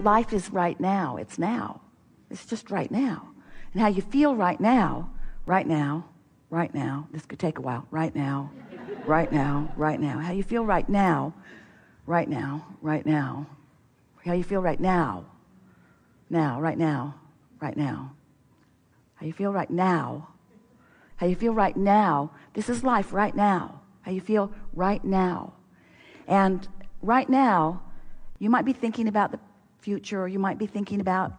Life is right now. It's now. It's just right now. And how you feel right now, right now, right now. This could take a while. Right now, right now, right now. How you feel right now, right now, right now. How you feel right now, now, right now, right now. How you feel right now. How you feel right now. This is life right now. How you feel right now. And right now, you might be thinking about the future, or you might be thinking about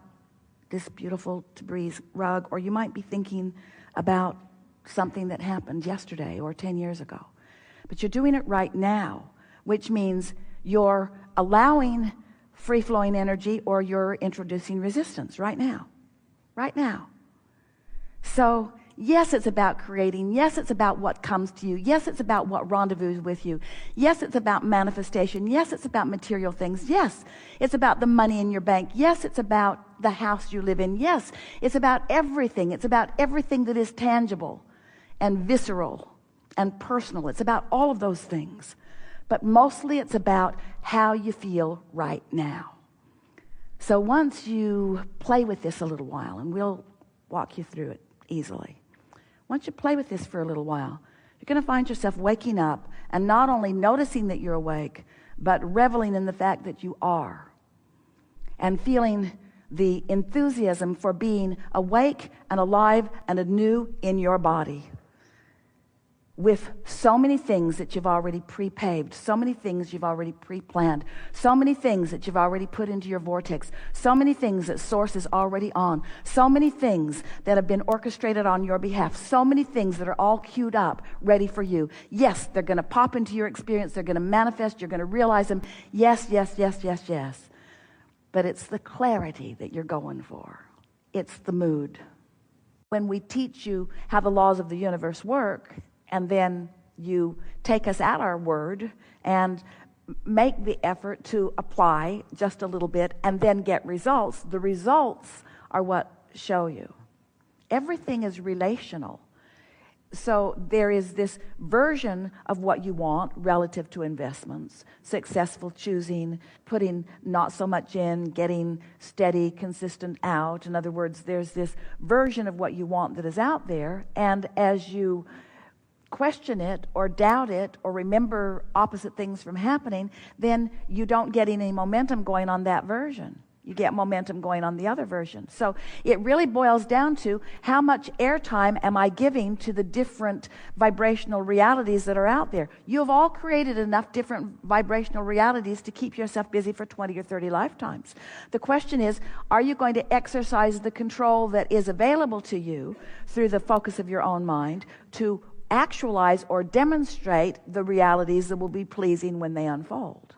this beautiful Tabriz rug, or you might be thinking about something that happened yesterday or 10 years ago. But you're doing it right now, which means you're allowing free-flowing energy, or you're introducing resistance right now. Right now. So yes, it's about creating. Yes, it's about what comes to you. Yes, it's about what rendezvous with you. Yes, it's about manifestation. Yes, it's about material things. Yes, it's about the money in your bank. Yes, it's about the house you live in. Yes, it's about everything. It's about everything that is tangible and visceral and personal. It's about all of those things. But mostly it's about how you feel right now. So once you play with this a little while, and we'll walk you through it easily. Once you play with this for a little while, you're going to find yourself waking up and not only noticing that you're awake, but reveling in the fact that you are, and feeling the enthusiasm for being awake and alive and anew in your body, with so many things that you've already pre-paved, so many things you've already pre-planned, so many things that you've already put into your vortex, so many things that Source is already on, so many things that have been orchestrated on your behalf, so many things that are all queued up, ready for you. Yes, they're going to pop into your experience, they're going to manifest, you're going to realize them. Yes, yes, yes, yes, yes. But it's the clarity that you're going for. It's the mood. When we teach you how the laws of the universe work, and then you take us at our word and make the effort to apply just a little bit and then get results. The results are what show you. Everything is relational. So there is this version of what you want relative to investments, successful choosing, putting not so much in, getting steady, consistent out. In other words, there's this version of what you want that is out there, and as you question it or doubt it or remember opposite things from happening, then you don't get any momentum going on that version. You get momentum going on the other version. So it really boils down to how much airtime am I giving to the different vibrational realities that are out there. You have all created enough different vibrational realities to keep yourself busy for 20 or 30 lifetimes. The question is, are you going to exercise the control that is available to you through the focus of your own mind to actualize or demonstrate the realities that will be pleasing when they unfold?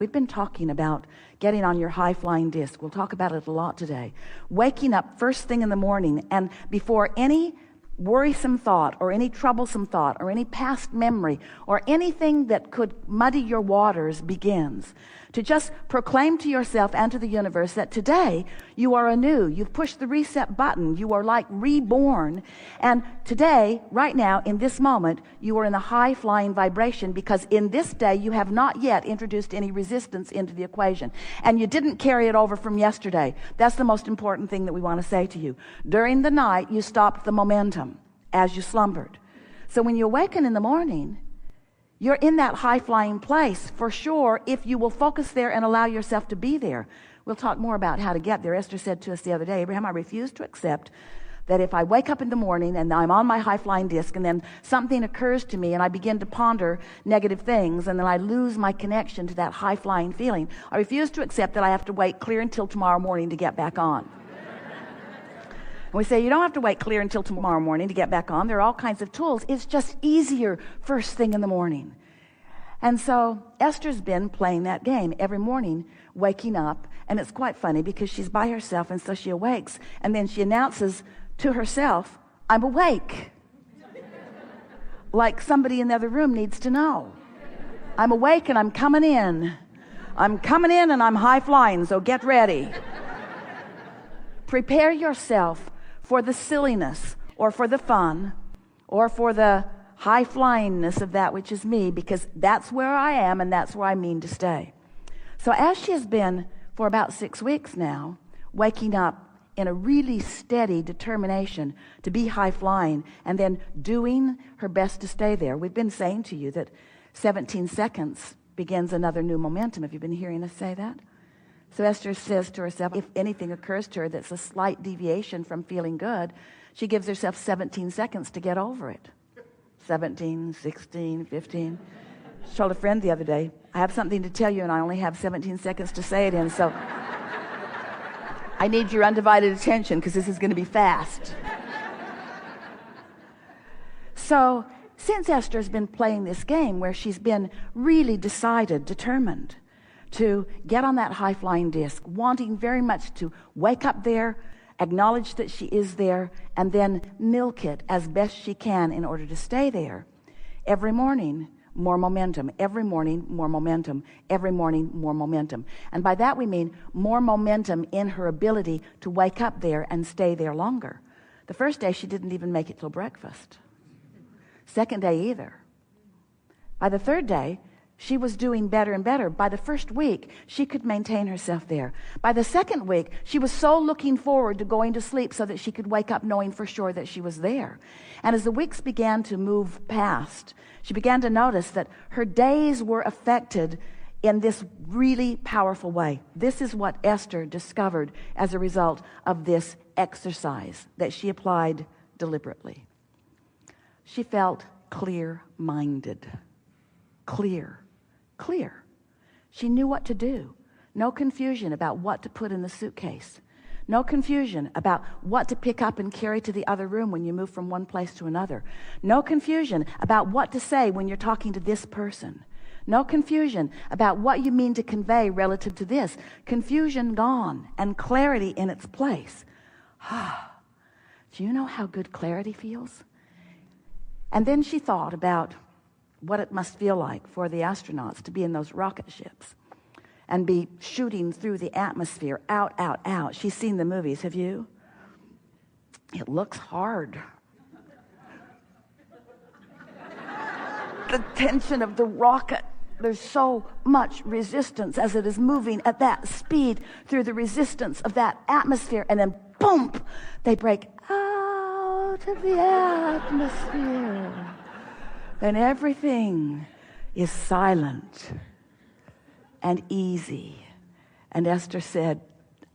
We've been talking about getting on your high-flying disc. We'll talk about it a lot today. Waking up first thing in the morning, and before any worrisome thought or any troublesome thought or any past memory or anything that could muddy your waters begins, to just proclaim to yourself and to the universe that today you are anew. You've pushed the reset button. You are like reborn. And today, right now, in this moment, you are in a high-flying vibration, because in this day you have not yet introduced any resistance into the equation. And you didn't carry it over from yesterday. That's the most important thing that we want to say to you. During the night, you stopped the momentum as you slumbered. So when you awaken in the morning, you're in that high-flying place for sure, if you will focus there and allow yourself to be there. We'll talk more about how to get there. Esther said to us the other day, Abraham, I refuse to accept that if I wake up in the morning and I'm on my high-flying disc and then something occurs to me and I begin to ponder negative things and then I lose my connection to that high-flying feeling, I refuse to accept that I have to wait clear until tomorrow morning to get back on. And we say, you don't have to wait clear until tomorrow morning to get back on. There are all kinds of tools. It's just easier first thing in the morning. And so Esther's been playing that game every morning, waking up. And it's quite funny because she's by herself, and so she awakes. And then she announces to herself, I'm awake. Like somebody in the other room needs to know. I'm awake and I'm coming in. I'm coming in and I'm high flying, so get ready. Prepare yourself for the silliness or for the fun or for the high-flyingness of that which is me, because that's where I am and that's where I mean to stay. So as she has been for about 6 weeks now, waking up in a really steady determination to be high flying and then doing her best to stay there. We've been saying to you that 17 seconds begins another new momentum. Have you been hearing us say that? So Esther says to herself, if anything occurs to her that's a slight deviation from feeling good, she gives herself 17 seconds to get over it. 17, 16, 15. She told a friend the other day, I have something to tell you and I only have 17 seconds to say it in, so I need your undivided attention because this is going to be fast. So since Esther's been playing this game where she's been really decided, determined to get on that high-flying disc, wanting very much to wake up there, acknowledge that she is there, and then milk it as best she can in order to stay there. Every morning, more momentum. Every morning, more momentum. Every morning, more momentum. And by that we mean more momentum in her ability to wake up there and stay there longer. The first day, she didn't even make it till breakfast. Second day either. By the third day, she was doing better and better. By the first week, she could maintain herself there. By the second week, she was so looking forward to going to sleep so that she could wake up knowing for sure that she was there. And as the weeks began to move past, she began to notice that her days were affected in this really powerful way. This is what Esther discovered as a result of this exercise that she applied deliberately. She felt clear-minded. Clear. She knew what to do. No confusion about what to put in the suitcase. No confusion about what to pick up and carry to the other room when you move from one place to another. No confusion about what to say when you're talking to this person. No confusion about what you mean to convey relative to this. Confusion gone and clarity in its place. Do you know how good clarity feels? And then she thought about what it must feel like for the astronauts to be in those rocket ships and be shooting through the atmosphere, out. She's seen the movies, have you? It looks hard. The tension of the rocket, there's so much resistance as it is moving at that speed through the resistance of that atmosphere, and then boom, they break out of the atmosphere. And everything is silent and easy. And Esther said,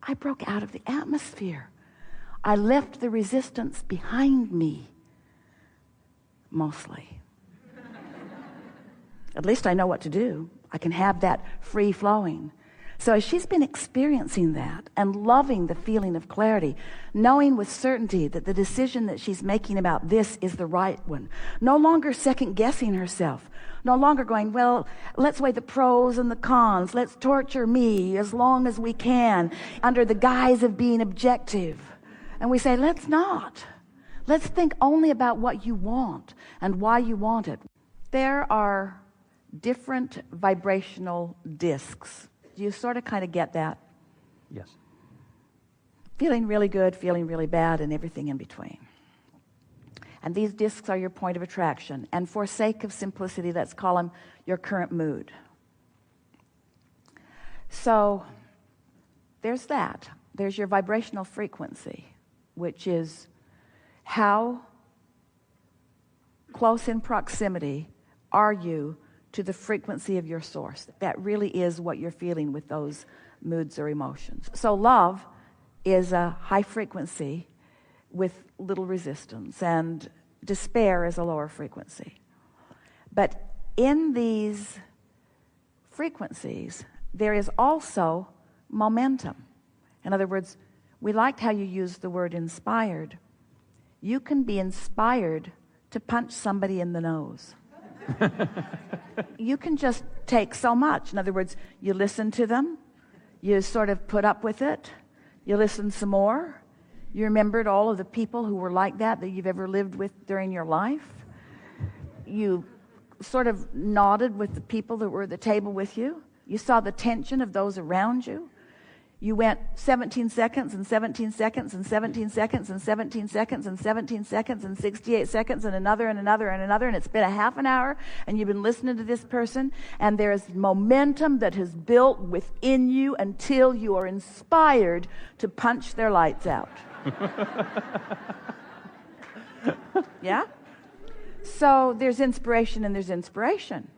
I broke out of the atmosphere. I left the resistance behind me, mostly. At least I know what to do. I can have that free flowing. So as she's been experiencing that and loving the feeling of clarity, knowing with certainty that the decision that she's making about this is the right one, no longer second guessing herself, no longer going, well, let's weigh the pros and the cons, let's torture me as long as we can under the guise of being objective. And we say, let's not. Let's think only about what you want and why you want it. There are different vibrational discs. Do you sort of kind of get that? Yes. Feeling really good, feeling really bad, and everything in between. And these discs are your point of attraction. And for sake of simplicity, let's call them your current mood. So there's that. There's your vibrational frequency, which is how close in proximity are you to the frequency of your source. That really is what you're feeling with those moods or emotions. So love is a high frequency with little resistance, and despair is a lower frequency. But in these frequencies, there is also momentum. In other words, we liked how you used the word inspired. You can be inspired to punch somebody in the nose. You can just take so much. In other words, you listen to them, you sort of put up with it, you listen some more, you remembered all of the people who were like that you've ever lived with during your life. You sort of nodded with the people that were at the table with you. You saw the tension of those around you. You went 17 seconds and 17 seconds and 17 seconds and 17 seconds and 17 seconds and 68 seconds and another and another and another, and it's been a half an hour, and you've been listening to this person, and there's momentum that has built within you until you are inspired to punch their lights out. Yeah? So there's inspiration and there's inspiration.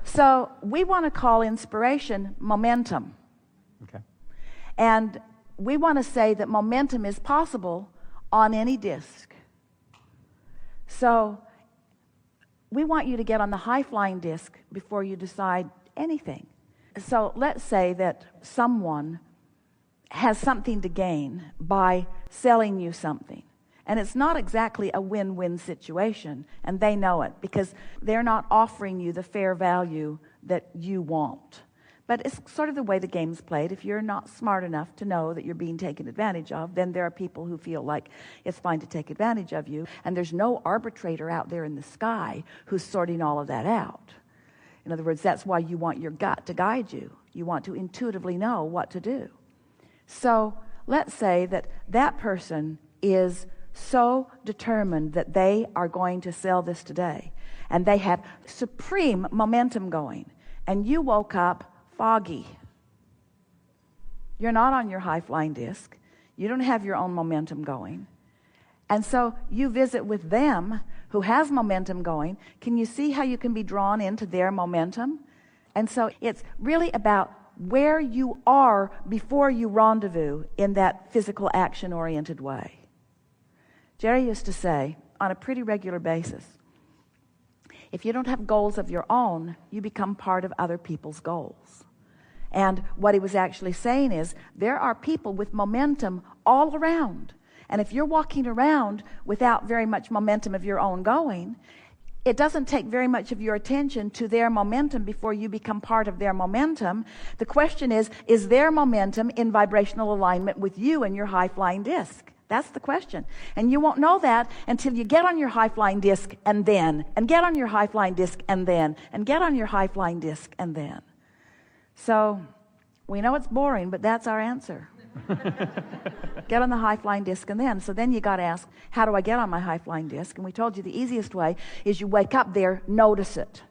So we want to call inspiration momentum. Okay. And we want to say that momentum is possible on any disc. So we want you to get on the high-flying disc before you decide anything. So let's say that someone has something to gain by selling you something. And it's not exactly a win-win situation, and they know it because they're not offering you the fair value that you want. But it's sort of the way the game's played. If you're not smart enough to know that you're being taken advantage of, then there are people who feel like it's fine to take advantage of you, and there's no arbitrator out there in the sky who's sorting all of that out. In other words, that's why you want your gut to guide you. You want to intuitively know what to do. So let's say that that person is so determined that they are going to sell this today, and they have supreme momentum going, and you woke up foggy. You're not on your high-flying disc. You don't have your own momentum going. And so you visit with them who has momentum going. Can you see how you can be drawn into their momentum? And so it's really about where you are before you rendezvous in that physical action-oriented way. Jerry used to say on a pretty regular basis, if you don't have goals of your own, you become part of other people's goals. And what he was actually saying is there are people with momentum all around. And if you're walking around without very much momentum of your own going, it doesn't take very much of your attention to their momentum before you become part of their momentum. The question is their momentum in vibrational alignment with you and your high-flying disc? That's the question. And you won't know that until you get on your high-flying disc and get on your high-flying disc and get on your high-flying disc and then. So we know it's boring, but that's our answer. Get on the high-flying disc and then. So then you got to ask, how do I get on my high-flying disc? And we told you the easiest way is you wake up there, notice it,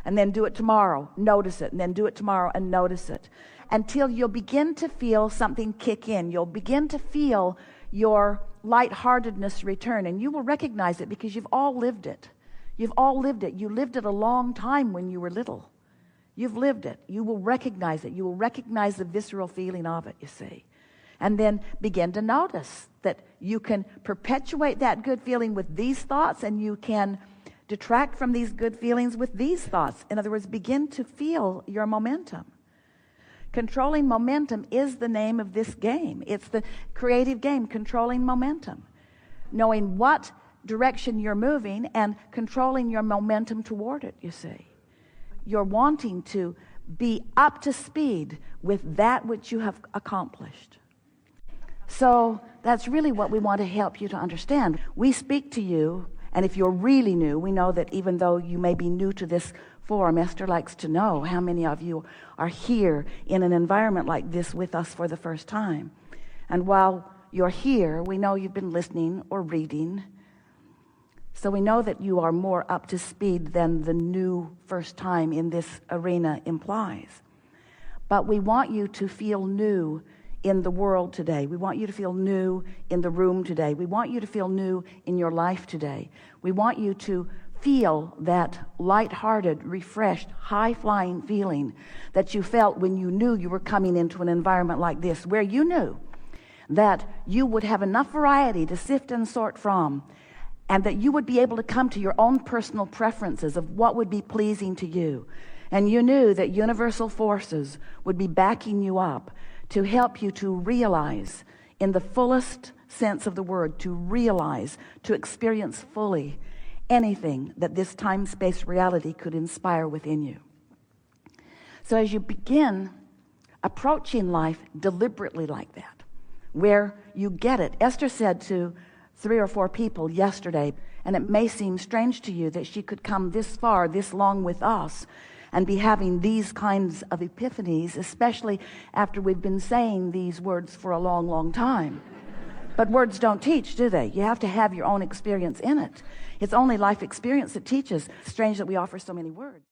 and then do it tomorrow, notice it, and then do it tomorrow and notice it, until you'll begin to feel something kick in. You'll begin to feel your lightheartedness return, and you will recognize it because you've all lived it. You've all lived it. You lived it a long time when you were little. You've lived it. You will recognize it. You will recognize the visceral feeling of it, you see. And then begin to notice that you can perpetuate that good feeling with these thoughts, and you can detract from these good feelings with these thoughts. In other words, begin to feel your momentum. Controlling momentum is the name of this game. It's the creative game, controlling momentum. Knowing what direction you're moving and controlling your momentum toward it, you see. You're wanting to be up to speed with that which you have accomplished. So that's really what we want to help you to understand. We speak to you, and if you're really new, we know that even though you may be new to this forum, Esther likes to know how many of you are here in an environment like this with us for the first time. And while you're here, we know you've been listening or reading. So we know that you are more up to speed than the new first time in this arena implies. But we want you to feel new in the world today. We want you to feel new in the room today. We want you to feel new in your life today. We want you to feel that lighthearted, refreshed, high-flying feeling that you felt when you knew you were coming into an environment like this, where you knew that you would have enough variety to sift and sort from, and that you would be able to come to your own personal preferences of what would be pleasing to you. And you knew that universal forces would be backing you up to help you to realize, in the fullest sense of the word, to realize, to experience fully anything that this time-space reality could inspire within you. So as you begin approaching life deliberately like that, where you get it. Esther said to 3 or 4 people yesterday, and it may seem strange to you that she could come this far, this long with us, and be having these kinds of epiphanies, especially after we've been saying these words for a long, long time. But words don't teach, do they? You have to have your own experience in it. It's only life experience that teaches. It's strange that we offer so many words.